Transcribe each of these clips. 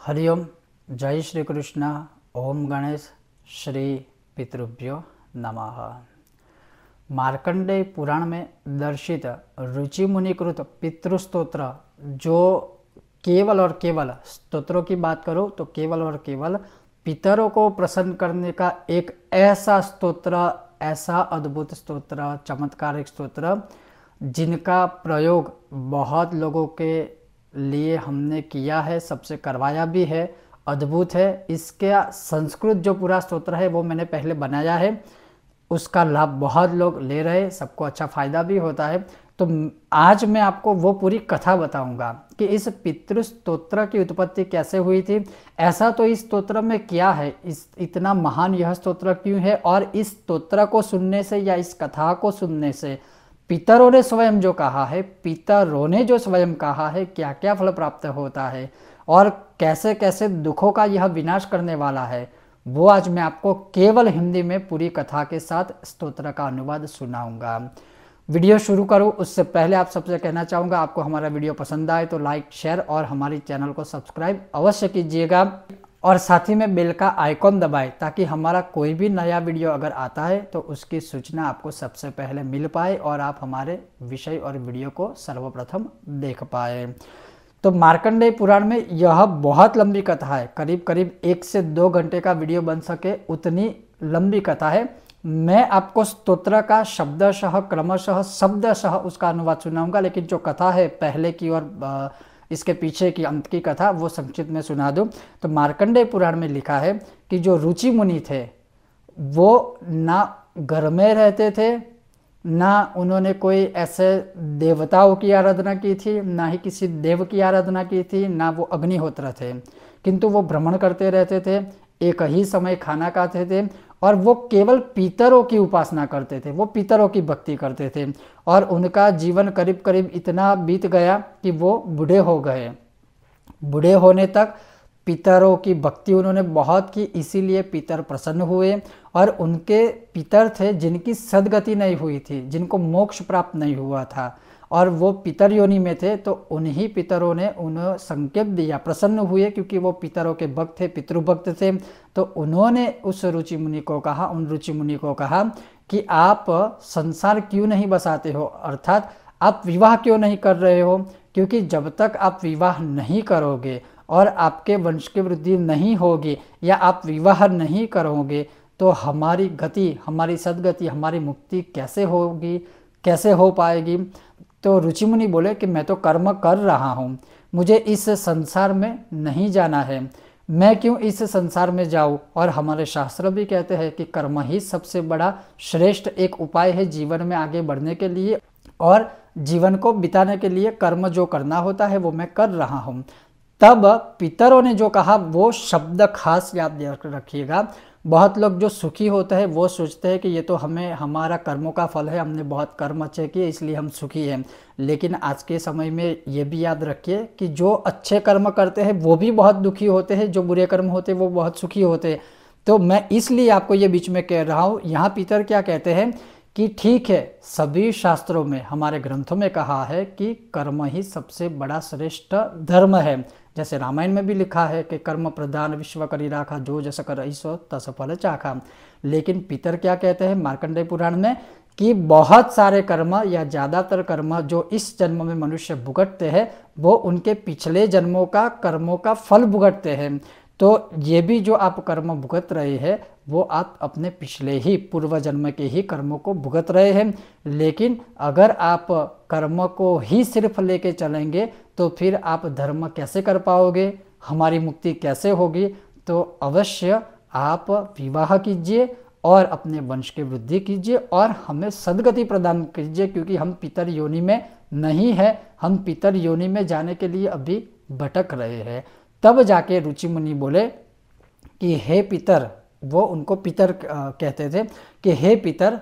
हरिओम। जय श्री कृष्ण। ओम गणेश श्री पितृभ्यो नमः। मार्कंडेय पुराण में दर्शित रुचि मुनिकृत पितृस्तोत्र, जो केवल और केवल स्तोत्रों की बात करो तो केवल और केवल पितरों को प्रसन्न करने का एक ऐसा स्तोत्र, ऐसा अद्भुत स्तोत्र, चमत्कारिक स्तोत्र, जिनका प्रयोग बहुत लोगों के लिए हमने किया है, सबसे करवाया भी है, अद्भुत है। इसका संस्कृत जो पूरा स्तोत्र है वो मैंने पहले बनाया है, उसका लाभ बहुत लोग ले रहे, सबको अच्छा फायदा भी होता है। तो आज मैं आपको वो पूरी कथा बताऊंगा कि इस पितृ स्तोत्र की उत्पत्ति कैसे हुई थी, ऐसा तो इस स्तोत्र में क्या है, इस इतना महान यह स्तोत्र क्यों है, और इस स्तोत्र को सुनने से या इस कथा को सुनने से पितरों ने स्वयं जो कहा है, पितरों ने जो स्वयं कहा है, क्या क्या फल प्राप्त होता है और कैसे कैसे दुखों का यह विनाश करने वाला है, वो आज मैं आपको केवल हिंदी में पूरी कथा के साथ स्तोत्र का अनुवाद सुनाऊंगा। वीडियो शुरू करूं उससे पहले आप सबसे कहना चाहूँगा, आपको हमारा वीडियो पसंद आए तो लाइक, शेयर और हमारी चैनल को सब्सक्राइब अवश्य कीजिएगा, और साथ ही में बेल का आइकॉन दबाएं ताकि हमारा कोई भी नया वीडियो अगर आता है तो उसकी सूचना आपको सबसे पहले मिल पाए और आप हमारे विषय और वीडियो को सर्वप्रथम देख पाए। तो मार्कंडेय पुराण में यह बहुत लंबी कथा है, करीब करीब 1 से 2 घंटे का वीडियो बन सके उतनी लंबी कथा है। मैं आपको स्तोत्र का शब्दशः क्रमशः शब्दशः उसका अनुवाद सुनाऊंगा, लेकिन जो कथा है पहले की और इसके पीछे की अंत की कथा वो संक्षिप्त में सुना दूं। तो मार्कंडेय पुराण में लिखा है कि जो रुचि मुनि थे वो ना घर में रहते थे, ना उन्होंने कोई ऐसे देवताओं की आराधना की थी, ना ही किसी देव की आराधना की थी, ना वो अग्निहोत्र थे, किंतु वो भ्रमण करते रहते थे, एक ही समय खाना खाते थे और वो केवल पितरों की उपासना करते थे, वो पितरों की भक्ति करते थे। और उनका जीवन करीब करीब इतना बीत गया कि वो बूढ़े हो गए। बूढ़े होने तक पितरों की भक्ति उन्होंने बहुत की, इसीलिए पितर प्रसन्न हुए। और उनके पितर थे जिनकी सद्गति नहीं हुई थी, जिनको मोक्ष प्राप्त नहीं हुआ था, और वो पितर योनि में थे। तो उन्हीं पितरों ने उन्हें संकेत दिया, प्रसन्न हुए, क्योंकि वो पितरों के भक्त थे, पितृभक्त थे। तो उन्होंने उस रुचि मुनि को कहा, उन रुचि मुनि को कहा कि आप संसार क्यों नहीं बसाते हो, अर्थात आप विवाह क्यों नहीं कर रहे हो, क्योंकि जब तक आप विवाह नहीं करोगे और आपके वंश की वृद्धि नहीं होगी या आप विवाह नहीं करोगे तो हमारी गति, हमारी सद्गति, हमारी मुक्ति कैसे होगी, कैसे हो पाएगी। तो रुचि मुनि बोले कि मैं तो कर्म कर रहा हूँ, मुझे इस संसार में नहीं जाना है, मैं क्यों इस संसार में जाऊँ। और हमारे शास्त्र भी कहते हैं कि कर्म ही सबसे बड़ा श्रेष्ठ एक उपाय है जीवन में आगे बढ़ने के लिए, और जीवन को बिताने के लिए कर्म जो करना होता है वो मैं कर रहा हूँ। तब पितरों ने जो कहा वो शब्द खास याद रखिएगा। बहुत लोग जो सुखी होते हैं वो सोचते हैं कि ये तो हमें हमारा कर्मों का फल है, हमने बहुत कर्म अच्छे किए इसलिए हम सुखी हैं। लेकिन आज के समय में ये भी याद रखिए कि जो अच्छे कर्म करते हैं वो भी बहुत दुखी होते हैं, जो बुरे कर्म होते हैं वो बहुत सुखी होते हैं। तो मैं इसलिए आपको ये बीच में कह रहा हूँ। यहाँ पितर क्या कहते हैं कि ठीक है, सभी शास्त्रों में, हमारे ग्रंथों में कहा है कि कर्म ही सबसे बड़ा श्रेष्ठ धर्म है। जैसे रामायण में भी लिखा है कि कर्म प्रधान विश्व करी राखा, जो जस कर ऐसो तस फल चाखा। लेकिन पितर क्या कहते हैं मार्कंडेय पुराण में कि बहुत सारे कर्म या ज़्यादातर कर्म जो इस जन्म में मनुष्य भुगतते हैं वो उनके पिछले जन्मों का कर्मों का फल भुगतते हैं। तो ये भी जो आप कर्म भुगत रहे हैं वो आप अपने पिछले ही पूर्व जन्म के ही कर्मों को भुगत रहे हैं। लेकिन अगर आप कर्म को ही सिर्फ लेके चलेंगे तो फिर आप धर्म कैसे कर पाओगे, हमारी मुक्ति कैसे होगी। तो अवश्य आप विवाह कीजिए और अपने वंश की वृद्धि कीजिए और हमें सद्गति प्रदान कीजिए, क्योंकि हम पितर योनि में नहीं है, हम पितर योनि में जाने के लिए अभी भटक रहे हैं। तब जाके रुचि मुनि बोले कि हे पितर, वो उनको पितर कहते थे कि हे पितर,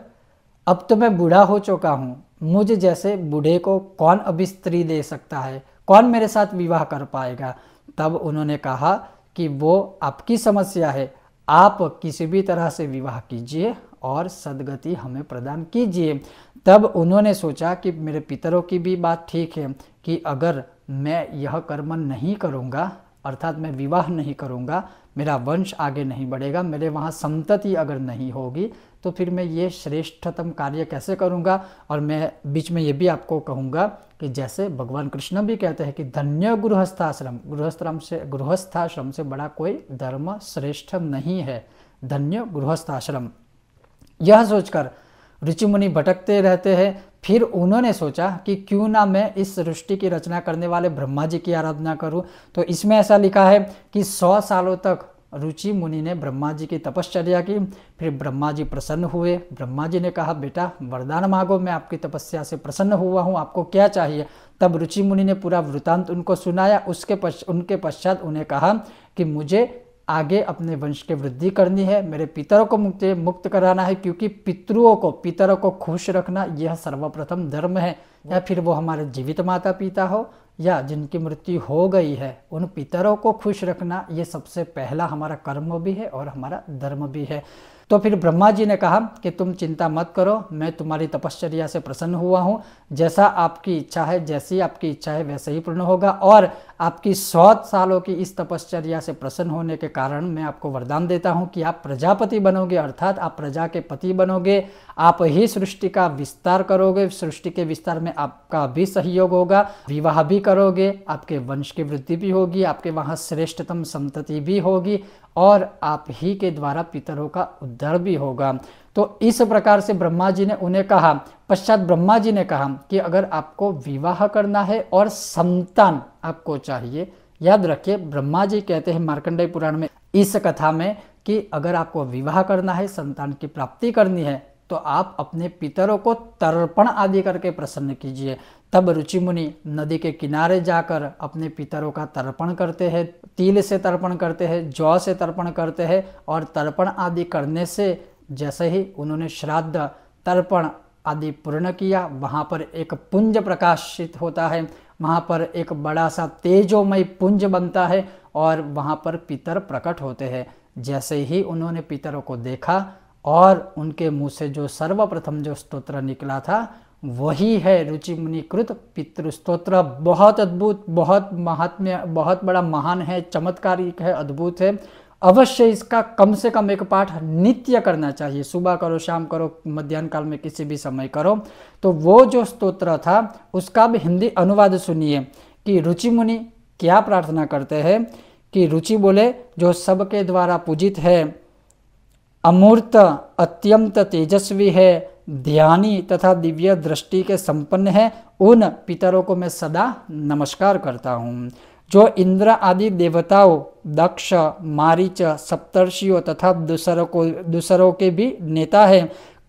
अब तो मैं बूढ़ा हो चुका हूँ, मुझ जैसे बूढ़े को कौन अभी स्त्री दे सकता है, कौन मेरे साथ विवाह कर पाएगा। तब उन्होंने कहा कि वो आपकी समस्या है, आप किसी भी तरह से विवाह कीजिए और सद्गति हमें प्रदान कीजिए। तब उन्होंने सोचा कि मेरे पितरों की भी बात ठीक है कि अगर मैं यह कर्म नहीं करूँगा, अर्थात मैं विवाह नहीं करूँगा, मेरा वंश आगे नहीं बढ़ेगा, मेरे वहाँ संतति अगर नहीं होगी तो फिर मैं ये श्रेष्ठतम कार्य कैसे करूँगा। और मैं बीच में ये भी आपको कहूँगा कि जैसे भगवान कृष्ण भी कहते हैं कि धन्य गृहस्थाश्रम, गृहस्थाश्रम से बड़ा कोई धर्म श्रेष्ठ नहीं है, धन्य गृहस्थाश्रम। यह सोचकर ऋषि मुनि भटकते रहते हैं। फिर उन्होंने सोचा कि क्यों ना मैं इस सृष्टि की रचना करने वाले ब्रह्मा जी की आराधना करूं। तो इसमें ऐसा लिखा है कि 100 सालों तक ऋषि मुनि ने ब्रह्मा जी की तपश्चर्या की। फिर ब्रह्मा जी प्रसन्न हुए। ब्रह्मा जी ने कहा, बेटा वरदान मांगो, मैं आपकी तपस्या से प्रसन्न हुआ हूँ, आपको क्या चाहिए। तब ऋषि मुनि ने पूरा वृतांत उनको सुनाया। उनके पश्चात उन्हें कहा कि मुझे आगे अपने वंश की वृद्धि करनी है, मेरे पितरों को मुक्त कराना है, क्योंकि पितरों को खुश रखना यह सर्वप्रथम धर्म है। या फिर वो हमारे जीवित माता पिता हो या जिनकी मृत्यु हो गई है, उन पितरों को खुश रखना ये सबसे पहला हमारा कर्म भी है और हमारा धर्म भी है। तो फिर ब्रह्मा जी ने कहा कि तुम चिंता मत करो, मैं तुम्हारी तपश्चर्या से प्रसन्न हुआ हूँ, जैसा आपकी इच्छा है, जैसी आपकी इच्छा है वैसे ही पूर्ण होगा। और आपकी 100 सालों की इस तपश्चर्या से प्रसन्न होने के कारण मैं आपको वरदान देता हूँ कि आप प्रजापति बनोगे, अर्थात आप प्रजा के पति बनोगे, आप ही सृष्टि का विस्तार करोगे, सृष्टि के विस्तार में आपका भी सहयोग होगा, विवाह भी करोगे, आपके वंश की वृद्धि भी होगी, आपके वहाँ श्रेष्ठतम संतति भी होगी और आप ही के द्वारा पितरों का उद्धार भी होगा। तो इस प्रकार से ब्रह्मा जी ने उन्हें कहा। पश्चात ब्रह्मा जी ने कहा कि अगर आपको विवाह करना है और संतान आपको चाहिए, याद रखिए ब्रह्मा जी कहते हैं मार्कंडेय पुराण में इस कथा में कि अगर आपको विवाह करना है, संतान की प्राप्ति करनी है, तो आप अपने पितरों को तर्पण आदि करके प्रसन्न कीजिए। तब ऋषि मुनि नदी के किनारे जाकर अपने पितरों का तर्पण करते हैं, तिल से तर्पण करते हैं, जौ से तर्पण करते हैं। और तर्पण आदि करने से जैसे ही उन्होंने श्राद्ध तर्पण आदि पूर्ण किया, वहाँ पर एक पुंज प्रकाशित होता है, वहाँ पर एक बड़ा सा तेजोमय पुंज बनता है और वहाँ पर पितर प्रकट होते हैं। जैसे ही उन्होंने पितरों को देखा और उनके मुँह से जो सर्वप्रथम जो स्तोत्र निकला था वही है रुचि मुनिकृत पितृ स्तोत्र। बहुत अद्भुत, बहुत महात्म्य, बहुत बड़ा महान है, चमत्कारिक है, अद्भुत है। अवश्य इसका कम से कम एक पाठ नित्य करना चाहिए, सुबह करो, शाम करो, मध्याह्न काल में किसी भी समय करो। तो वो जो स्तोत्र था उसका भी हिंदी अनुवाद सुनिए कि रुचि मुनि क्या प्रार्थना करते हैं। कि रुचि बोले, जो सबके द्वारा पूजित है, अमूर्त, अत्यंत तेजस्वी है, ध्यानी तथा दिव्य दृष्टि के संपन्न है, उन पितरों को मैं सदा नमस्कार करता हूँ। जो इंद्र आदि देवताओं, दक्ष, मारीच, सप्तर्षियों तथा दूसरों के भी नेता है,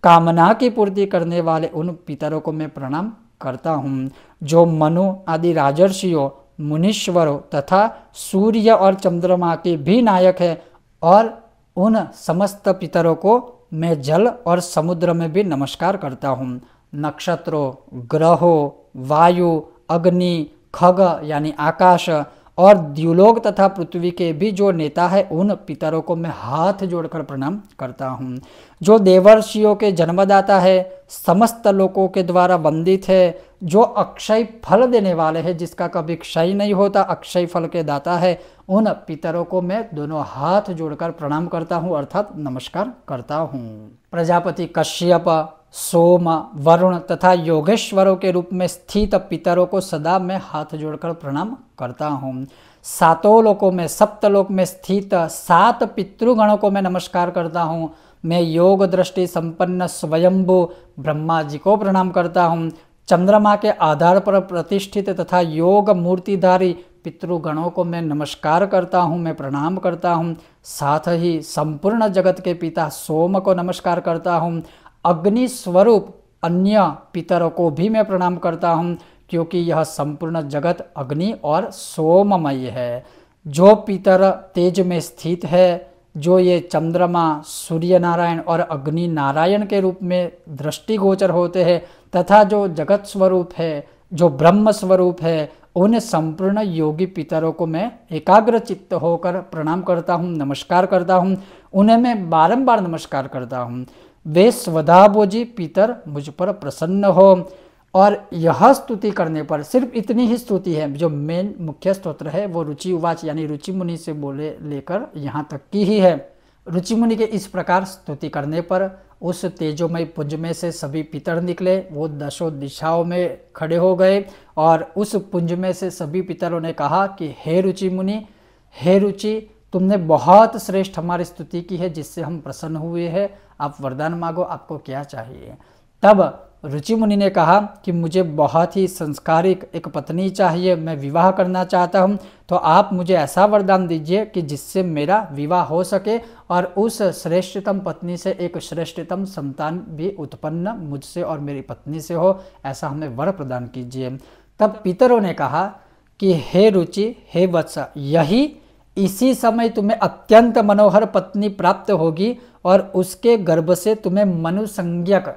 कामना की पूर्ति करने वाले उन पितरों को मैं प्रणाम करता हूँ। जो मनु आदि राजर्षियों, मुनीश्वरों तथा सूर्य और चंद्रमा के भी नायक है, और उन समस्त पितरों को मैं जल और समुद्र में भी नमस्कार करता हूँ। नक्षत्रों, ग्रहों, वायु, अग्नि, खग यानी आकाश और द्युलोक तथा पृथ्वी के भी जो नेता है, उन पितरों को मैं हाथ जोड़कर प्रणाम करता हूँ। जो देवर्षियों के जन्मदाता है, समस्त लोकों के द्वारा वंदित है, जो अक्षय फल देने वाले हैं, जिसका कभी क्षय नहीं होता, अक्षय फल के दाता है, उन पितरों को मैं दोनों हाथ जोड़कर प्रणाम करता हूँ, अर्थात नमस्कार करता हूँ। प्रजापति कश्यप, सोम, वरुण तथा योगेश्वरों के रूप में स्थित पितरों को सदा मैं हाथ जोड़कर प्रणाम करता हूँ। सातों लोकों में, सप्तलोक में स्थित 7 पितृगणों को मैं नमस्कार करता हूँ। मैं योग दृष्टि संपन्न स्वयंभू ब्रह्मा जी को प्रणाम करता हूँ। चंद्रमा के आधार पर प्रतिष्ठित तथा योग मूर्तिधारी पितृगणों को मैं नमस्कार करता हूँ, मैं प्रणाम करता हूँ। साथ ही संपूर्ण जगत के पिता सोम को नमस्कार करता हूँ। अग्नि स्वरूप अन्य पितरों को भी मैं प्रणाम करता हूँ, क्योंकि यह संपूर्ण जगत अग्नि और सोममय है। जो पितर तेज में स्थित है, जो ये चंद्रमा, सूर्य नारायण और अग्नि नारायण के रूप में दृष्टिगोचर होते हैं, तथा जो जगत स्वरूप है, जो ब्रह्म स्वरूप है, उन संपूर्ण योगी पितरों को मैं एकाग्र चित्त होकर प्रणाम करता हूँ, नमस्कार करता हूँ। उन्हें मैं बारंबार नमस्कार करता हूँ। वे स्वधाभोजी पितर मुझ पर प्रसन्न हो और यह स्तुति करने पर सिर्फ इतनी ही स्तुति है, जो मेन मुख्य स्तोत्र है वो रुचि उवाच यानी रुचि मुनि से बोले लेकर यहाँ तक की ही है। रुचि मुनि के इस प्रकार स्तुति करने पर उस तेजोमय पुंज में से सभी पितर निकले, वो दशों दिशाओं में खड़े हो गए और उस पुंज में से सभी पितरों ने कहा कि हे रुचि मुनि, हे रुचि, तुमने बहुत श्रेष्ठ हमारी स्तुति की है जिससे हम प्रसन्न हुए हैं, आप वरदान मांगो, आपको क्या चाहिए। तब रुचि मुनि ने कहा कि मुझे बहुत ही संस्कारिक एक पत्नी चाहिए, मैं विवाह करना चाहता हूँ, तो आप मुझे ऐसा वरदान दीजिए कि जिससे मेरा विवाह हो सके और उस श्रेष्ठतम पत्नी से एक श्रेष्ठतम संतान भी उत्पन्न मुझसे और मेरी पत्नी से हो, ऐसा हमें वर प्रदान कीजिए। तब पितरों ने कहा कि हे रुचि, हे वत्स, यही इसी समय तुम्हें अत्यंत मनोहर पत्नी प्राप्त होगी और उसके गर्भ से तुम्हें मनुसंज्ञक,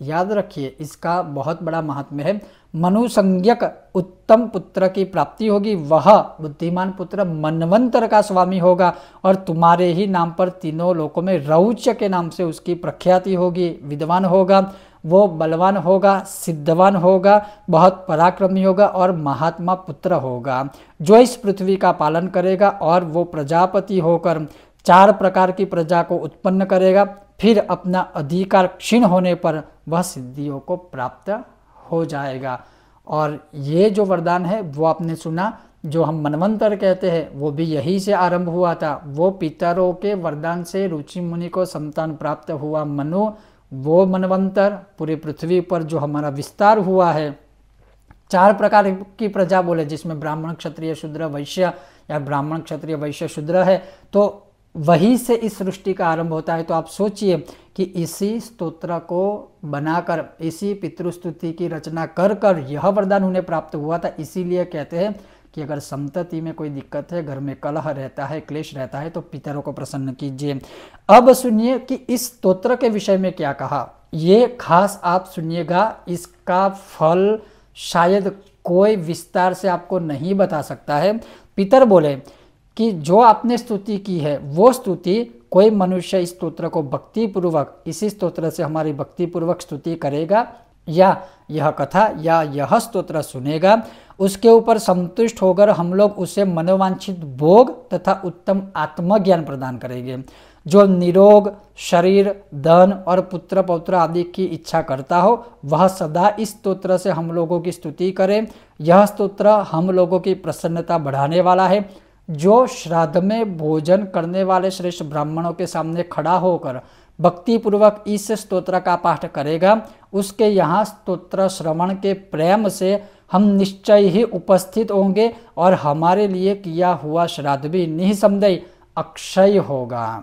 याद रखिए इसका बहुत बड़ा महात्म्य है, मनुसंज्ञक उत्तम पुत्र की प्राप्ति होगी। वह बुद्धिमान पुत्र मनवंतर का स्वामी होगा और तुम्हारे ही नाम पर तीनों लोकों में रौच्य के नाम से उसकी प्रख्याति होगी। विद्वान होगा, वो बलवान होगा, सिद्धवान होगा, बहुत पराक्रमी होगा और महात्मा पुत्र होगा, जो इस पृथ्वी का पालन करेगा और वो प्रजापति होकर 4 प्रकार की प्रजा को उत्पन्न करेगा। फिर अपना अधिकार क्षीण होने पर वह सिद्धियों को प्राप्त हो जाएगा। और ये जो वरदान है वो आपने सुना, जो हम मनवंतर कहते हैं, वो भी यही से आरंभ हुआ था। वो पितरों के वरदान से रुचि मुनि को संतान प्राप्त हुआ मनु, वो मनवंतर पूरी पृथ्वी पर जो हमारा विस्तार हुआ है, 4 प्रकार की प्रजा बोले, जिसमें ब्राह्मण क्षत्रिय शूद्र वैश्य या ब्राह्मण क्षत्रिय वैश्य शूद्र है, तो वही से इस सृष्टि का आरंभ होता है। तो आप सोचिए कि इसी स्तोत्र को बनाकर, इसी पितृस्तुति की रचना कर कर यह वरदान उन्हें प्राप्त हुआ था। इसीलिए कहते हैं कि अगर संतति में कोई दिक्कत है, घर में कलह रहता है, क्लेश रहता है, तो पितरों को प्रसन्न कीजिए। अब सुनिए कि इस स्तोत्र के विषय में क्या कहा, ये खास आप सुनिएगा। इसका फल शायद कोई विस्तार से आपको नहीं बता सकता है। पितर बोले कि जो आपने स्तुति की है वो स्तुति कोई मनुष्य इस स्तोत्र को भक्ति पूर्वक, इसी स्तोत्र से हमारी भक्ति पूर्वक स्तुति करेगा या यह कथा या यह स्तोत्र सुनेगा, उसके ऊपर संतुष्ट होकर हम लोग उसे मनोवांछित भोग तथा उत्तम आत्मज्ञान प्रदान करेंगे। जो निरोग शरीर, धन और पुत्र पौत्र आदि की इच्छा करता हो, वह सदा इस स्तोत्र से हम लोगों की स्तुति करे। यह स्तोत्र हम लोगों की प्रसन्नता बढ़ाने वाला है। जो श्राद्ध में भोजन करने वाले श्रेष्ठ ब्राह्मणों के सामने खड़ा होकर भक्ति पूर्वक इस स्तोत्र का पाठ करेगा, उसके यहाँ स्तोत्र श्रवण के प्रेम से हम निश्चय ही उपस्थित होंगे और हमारे लिए किया हुआ श्राद्ध भी निःसंदेह अक्षय होगा।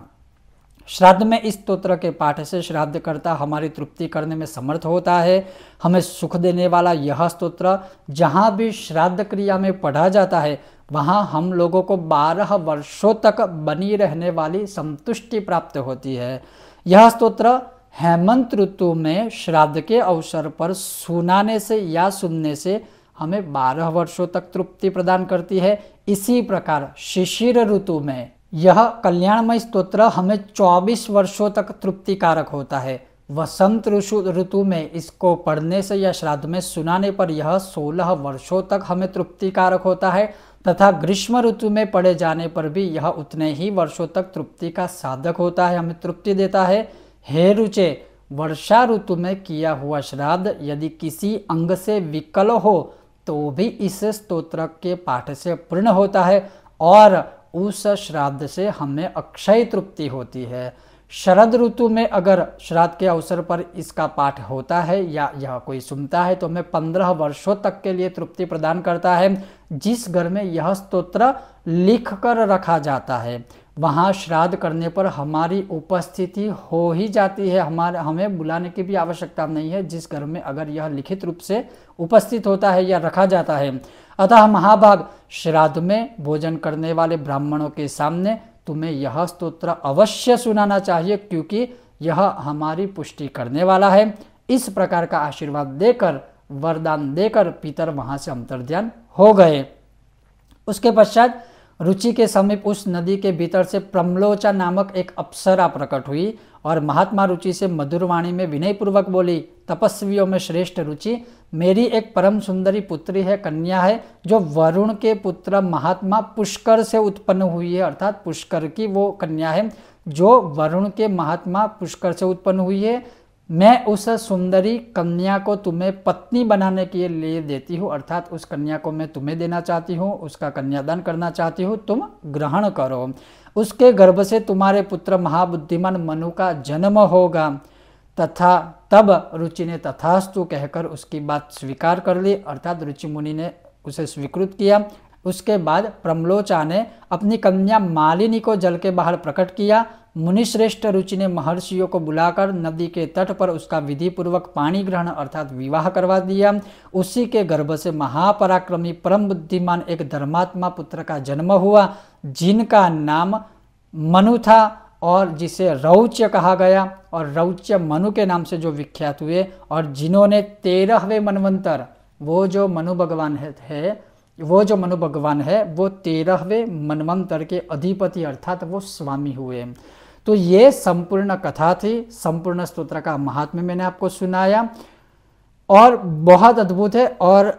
श्राद्ध में इस स्तोत्र के पाठ से श्राद्धकर्ता हमारी तृप्ति करने में समर्थ होता है। हमें सुख देने वाला यह स्तोत्र जहाँ भी श्राद्ध क्रिया में पढ़ा जाता है, वहाँ हम लोगों को 12 वर्षों तक बनी रहने वाली संतुष्टि प्राप्त होती है। यह स्तोत्र हेमंत ऋतु में श्राद्ध के अवसर पर सुनाने से या सुनने से हमें 12 वर्षों तक तृप्ति प्रदान करती है। इसी प्रकार शिशिर ऋतु में यह कल्याणमय स्तोत्र हमें 24 वर्षों तक तृप्तिकारक होता है। वसंत ऋतु में इसको पढ़ने से या श्राद्ध में सुनाने पर यह 16 वर्षों तक हमें तृप्तिकारक होता है तथा ग्रीष्म ऋतु में पढ़े जाने पर भी यह उतने ही वर्षों तक तृप्ति का साधक होता है, हमें तृप्ति देता है। हे रुचे, वर्षा ऋतु में किया हुआ श्राद्ध यदि किसी अंग से विकल हो तो भी इस स्तोत्र के पाठ से पूर्ण होता है और उस श्राद्ध से हमें अक्षय तृप्ति होती है। शरद ऋतु में अगर श्राद्ध के अवसर पर इसका पाठ होता है या यह कोई सुनता है तो हमें 15 वर्षों तक के लिए तृप्ति प्रदान करता है। जिस घर में यह स्तोत्र लिख कर रखा जाता है वहाँ श्राद्ध करने पर हमारी उपस्थिति हो ही जाती है, हमें बुलाने की भी आवश्यकता नहीं है। जिस घर में अगर यह लिखित रूप से उपस्थित होता है या रखा जाता है। अतः महाभाग, श्राद्ध में भोजन करने वाले ब्राह्मणों के सामने तुम्हें यह स्तोत्र अवश्य सुनाना चाहिए, क्योंकि यह हमारी पुष्टि करने वाला है। इस प्रकार का आशीर्वाद देकर, वरदान देकर पितर वहां से अंतर्ध्यान हो गए। उसके पश्चात रुचि के समीप उस नदी के भीतर से प्रम्लोचा नामक एक अप्सरा प्रकट हुई और महात्मा रुचि से मधुर वाणी में विनयपूर्वक बोली, तपस्वियों में श्रेष्ठ रुचि, मेरी एक परम सुंदरी पुत्री है, कन्या है, जो वरुण के पुत्र महात्मा पुष्कर से उत्पन्न हुई है। अर्थात पुष्कर की वो कन्या है जो वरुण के महात्मा पुष्कर से उत्पन्न हुई है। मैं उस सुंदरी कन्या को तुम्हें पत्नी बनाने के लिए देती हूँ, अर्थात उस कन्या को मैं तुम्हें देना चाहती हूँ, उसका कन्यादान करना चाहती हूँ, तुम ग्रहण करो। उसके गर्भ से तुम्हारे पुत्र महाबुद्धिमान मनु का जन्म होगा। तथा तब रुचि ने तथास्तु कहकर उसकी बात स्वीकार कर ली, अर्थात रुचि मुनि ने उसे स्वीकृत किया। उसके बाद प्रम्लोचा ने अपनी कन्या मालिनी को जल के बाहर प्रकट किया। मुनिश्रेष्ठ रुचि ने महर्षियों को बुलाकर नदी के तट पर उसका विधि पूर्वक पाणी ग्रहण अर्थात विवाह करवा दिया। उसी के गर्भ से महापराक्रमी परम बुद्धिमान एक धर्मात्मा पुत्र का जन्म हुआ, जिनका नाम मनु था और जिसे रौच्य कहा गया, और रौच्य मनु के नाम से जो विख्यात हुए, और जिन्होंने 13वें मनवंतर, वो जो मनु भगवान है वो 13वें मनवंतर के अधिपति अर्थात वो स्वामी हुए। तो ये संपूर्ण कथा थी, संपूर्ण स्तोत्र का महात्म्य मैंने आपको सुनाया और बहुत अद्भुत है। और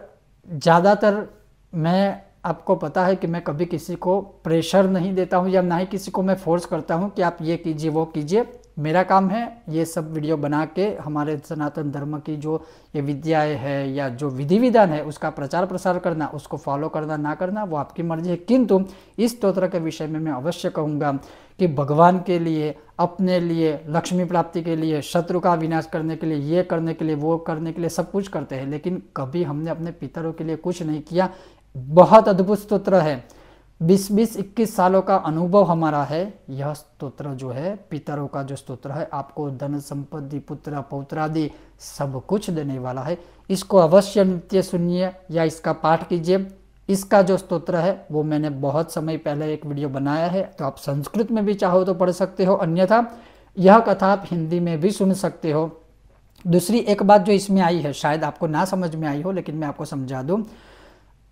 ज़्यादातर मैं आपको पता है कि मैं कभी किसी को प्रेशर नहीं देता हूँ या ना ही किसी को मैं फोर्स करता हूँ कि आप ये कीजिए वो कीजिए। मेरा काम है ये सब वीडियो बना के हमारे सनातन धर्म की जो ये विद्याएं है या जो विधि विधान है उसका प्रचार प्रसार करना, उसको फॉलो करना ना करना वो आपकी मर्जी है। किंतु इस स्तोत्र के विषय में मैं अवश्य कहूँगा कि भगवान के लिए, अपने लिए, लक्ष्मी प्राप्ति के लिए, शत्रु का विनाश करने के लिए, ये करने के लिए, वो करने के लिए सब कुछ करते हैं, लेकिन कभी हमने अपने पितरों के लिए कुछ नहीं किया। बहुत अद्भुत स्तोत्र है, 20-21 सालों का अनुभव हमारा है। यह स्तोत्र जो है पितरों का जो स्तोत्र है आपको धन संपत्ति पुत्र पौत्रादि सब कुछ देने वाला है। इसको अवश्य नित्य सुनिए या इसका पाठ कीजिए। इसका जो स्तोत्र है वो मैंने बहुत समय पहले एक वीडियो बनाया है, तो आप संस्कृत में भी चाहो तो पढ़ सकते हो, अन्यथा यह कथा आप हिंदी में भी सुन सकते हो। दूसरी एक बात जो इसमें आई है, शायद आपको ना समझ में आई हो लेकिन मैं आपको समझा दूँ,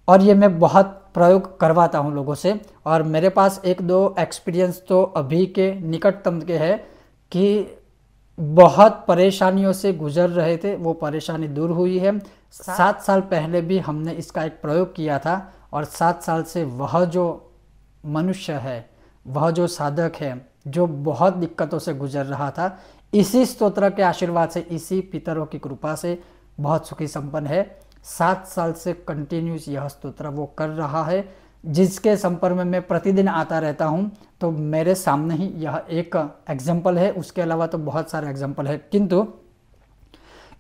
और ये मैं बहुत प्रयोग करवाता हूँ लोगों से, और मेरे पास 1-2 एक्सपीरियंस तो अभी के निकटतम के है कि बहुत परेशानियों से गुजर रहे थे, वो परेशानी दूर हुई है। 7 साल पहले भी हमने इसका एक प्रयोग किया था और 7 साल से वह जो मनुष्य है, वह जो साधक है जो बहुत दिक्कतों से गुजर रहा था, इसी स्तोत्र के आशीर्वाद से, इसी पितरों की कृपा से बहुत सुखी संपन्न है। 7 साल से कंटिन्यूस यह स्तोत्र वो कर रहा है, जिसके संपर्क में मैं प्रतिदिन आता रहता हूँ। तो मेरे सामने ही यह एक एग्जाम्पल है, उसके अलावा तो बहुत सारे एग्जाम्पल है, किंतु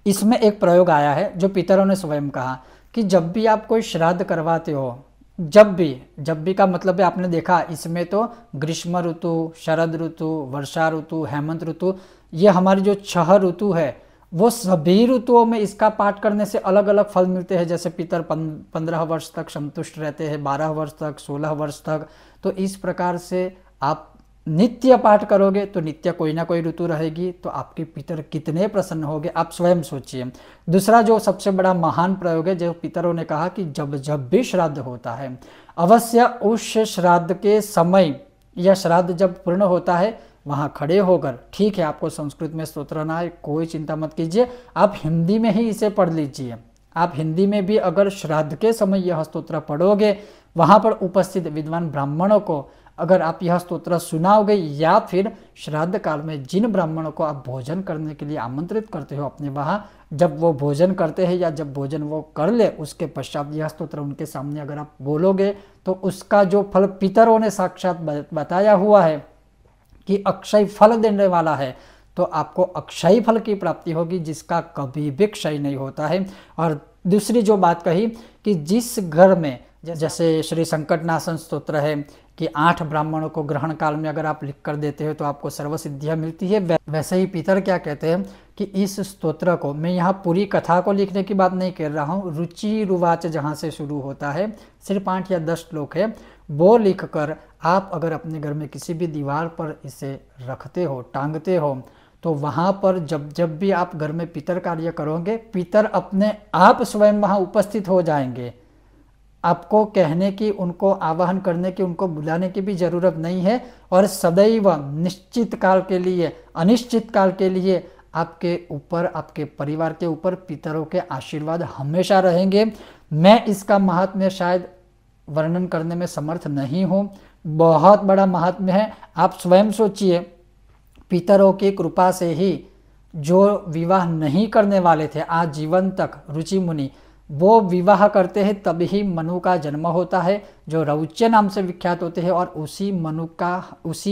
इसमें एक प्रयोग आया है जो पितरों ने स्वयं कहा कि जब भी आप कोई श्राद्ध करवाते हो, जब भी का मतलब है, आपने देखा इसमें तो ग्रीष्म ऋतु, शरद ऋतु, वर्षा ऋतु, हेमंत ऋतु, ये हमारी जो 6 ऋतु है, वो सभी ऋतुओं में इसका पाठ करने से अलग अलग फल मिलते हैं। जैसे पितर 15 वर्ष तक संतुष्ट रहते हैं, 12 वर्ष तक, 16 वर्ष तक। तो इस प्रकार से आप नित्य पाठ करोगे तो नित्य कोई ना कोई ऋतु रहेगी, तो आपके पितर कितने प्रसन्न होंगे आप स्वयं सोचिए। दूसरा जो सबसे बड़ा महान प्रयोग है, जो पितरों ने कहा कि जब भी श्राद्ध होता है, अवश्य उस श्राद्ध के समय या श्राद्ध जब पूर्ण होता है वहाँ खड़े होकर, ठीक है आपको संस्कृत में स्तोत्र ना है, कोई चिंता मत कीजिए, आप हिंदी में ही इसे पढ़ लीजिए। आप हिंदी में भी अगर श्राद्ध के समय यह स्तोत्र पढ़ोगे, वहाँ पर उपस्थित विद्वान ब्राह्मणों को अगर आप यह स्तोत्र सुनाओगे, या फिर श्राद्ध काल में जिन ब्राह्मणों को आप भोजन करने के लिए आमंत्रित करते हो अपने वहाँ, जब वो भोजन करते हैं या जब भोजन वो कर ले, उसके पश्चात यह स्तोत्र उनके सामने अगर आप बोलोगे, तो उसका जो फल पितरों ने साक्षात बताया हुआ है कि अक्षय फल देने वाला है, तो आपको अक्षय फल की प्राप्ति होगी, जिसका कभी भी क्षय नहीं होता है। और दूसरी जो बात कही कि जिस घर में, जैसे श्री संकटनाशन स्तोत्र है कि 8 ब्राह्मणों को ग्रहण काल में अगर आप लिख कर देते हो तो आपको सर्व सिद्धियाँ मिलती है, वैसे ही पितर क्या कहते हैं कि इस स्तोत्र को, मैं यहाँ पूरी कथा को लिखने की बात नहीं कर रहा हूँ, रुचि रुवाच जहाँ से शुरू होता है, सिर्फ 8 या 10 श्लोक है, वो लिख कर आप अगर अपने घर में किसी भी दीवार पर इसे रखते हो, टांगते हो, तो वहाँ पर जब भी आप घर में पितर कार्य करोगे, पितर अपने आप स्वयं वहाँ उपस्थित हो जाएंगे। आपको कहने की, उनको आवाहन करने की, उनको बुलाने की भी ज़रूरत नहीं है। और सदैव निश्चित काल के लिए, अनिश्चित काल के लिए आपके ऊपर, आपके परिवार के ऊपर पितरों के आशीर्वाद हमेशा रहेंगे। मैं इसका महात्म्य शायद वर्णन करने में समर्थ नहीं हूँ, बहुत बड़ा महात्म्य है। आप स्वयं सोचिए, पितरों की कृपा से ही जो विवाह नहीं करने वाले थे आज जीवन तक रुचि मुनि, वो विवाह करते हैं, तभी मनु का जन्म होता है जो रौच्य नाम से विख्यात होते हैं। और उसी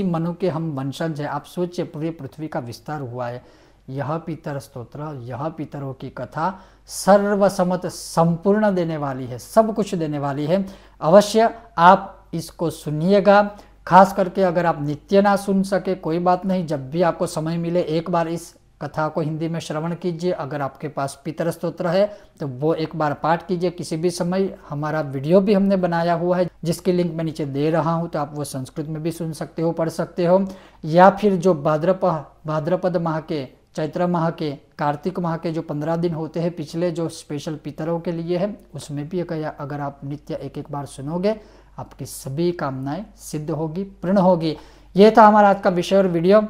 मनु के हम वंशज हैं। आप सोचिए, पूरी पृथ्वी का विस्तार हुआ है। यह पितर स्तोत्र, यह पितरों की कथा सर्वसम्मत संपूर्ण देने वाली है, सब कुछ देने वाली है। अवश्य आप इसको सुनिएगा। खास करके अगर आप नित्य ना सुन सके कोई बात नहीं, जब भी आपको समय मिले एक बार इस कथा को हिंदी में श्रवण कीजिए। अगर आपके पास पितर स्तोत्र है तो वो एक बार पाठ कीजिए किसी भी समय। हमारा वीडियो भी हमने बनाया हुआ है जिसकी लिंक मैं नीचे दे रहा हूँ, तो आप वो संस्कृत में भी सुन सकते हो, पढ़ सकते हो। या फिर जो भाद्रपद माह के, चैत्र माह के, कार्तिक माह के जो 15 दिन होते हैं पिछले, जो स्पेशल पितरों के लिए है, उसमें भी अगर आप नित्य एक बार सुनोगे आपकी सभी कामनाएं सिद्ध होगी, पूर्ण होगी। ये था हमारा आज का विषय और वीडियो।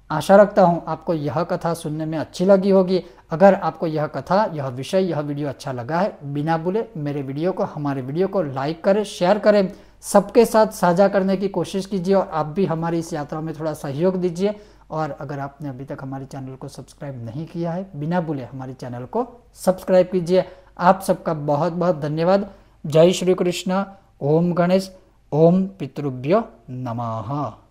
आशा रखता हूँ आपको यह कथा सुनने में अच्छी लगी होगी। अगर आपको यह कथा, यह विषय, यह वीडियो अच्छा लगा है, बिना भूले हमारे वीडियो को लाइक करें, शेयर करें, सबके साथ साझा करने की कोशिश कीजिए। और आप भी हमारी इस यात्रा में थोड़ा सहयोग दीजिए। और अगर आपने अभी तक हमारे चैनल को सब्सक्राइब नहीं किया है, बिना भूले हमारे चैनल को सब्सक्राइब कीजिए। आप सबका बहुत बहुत धन्यवाद। जय श्री कृष्ण। ओम गणेश। ओम पितृभ्यो नमः।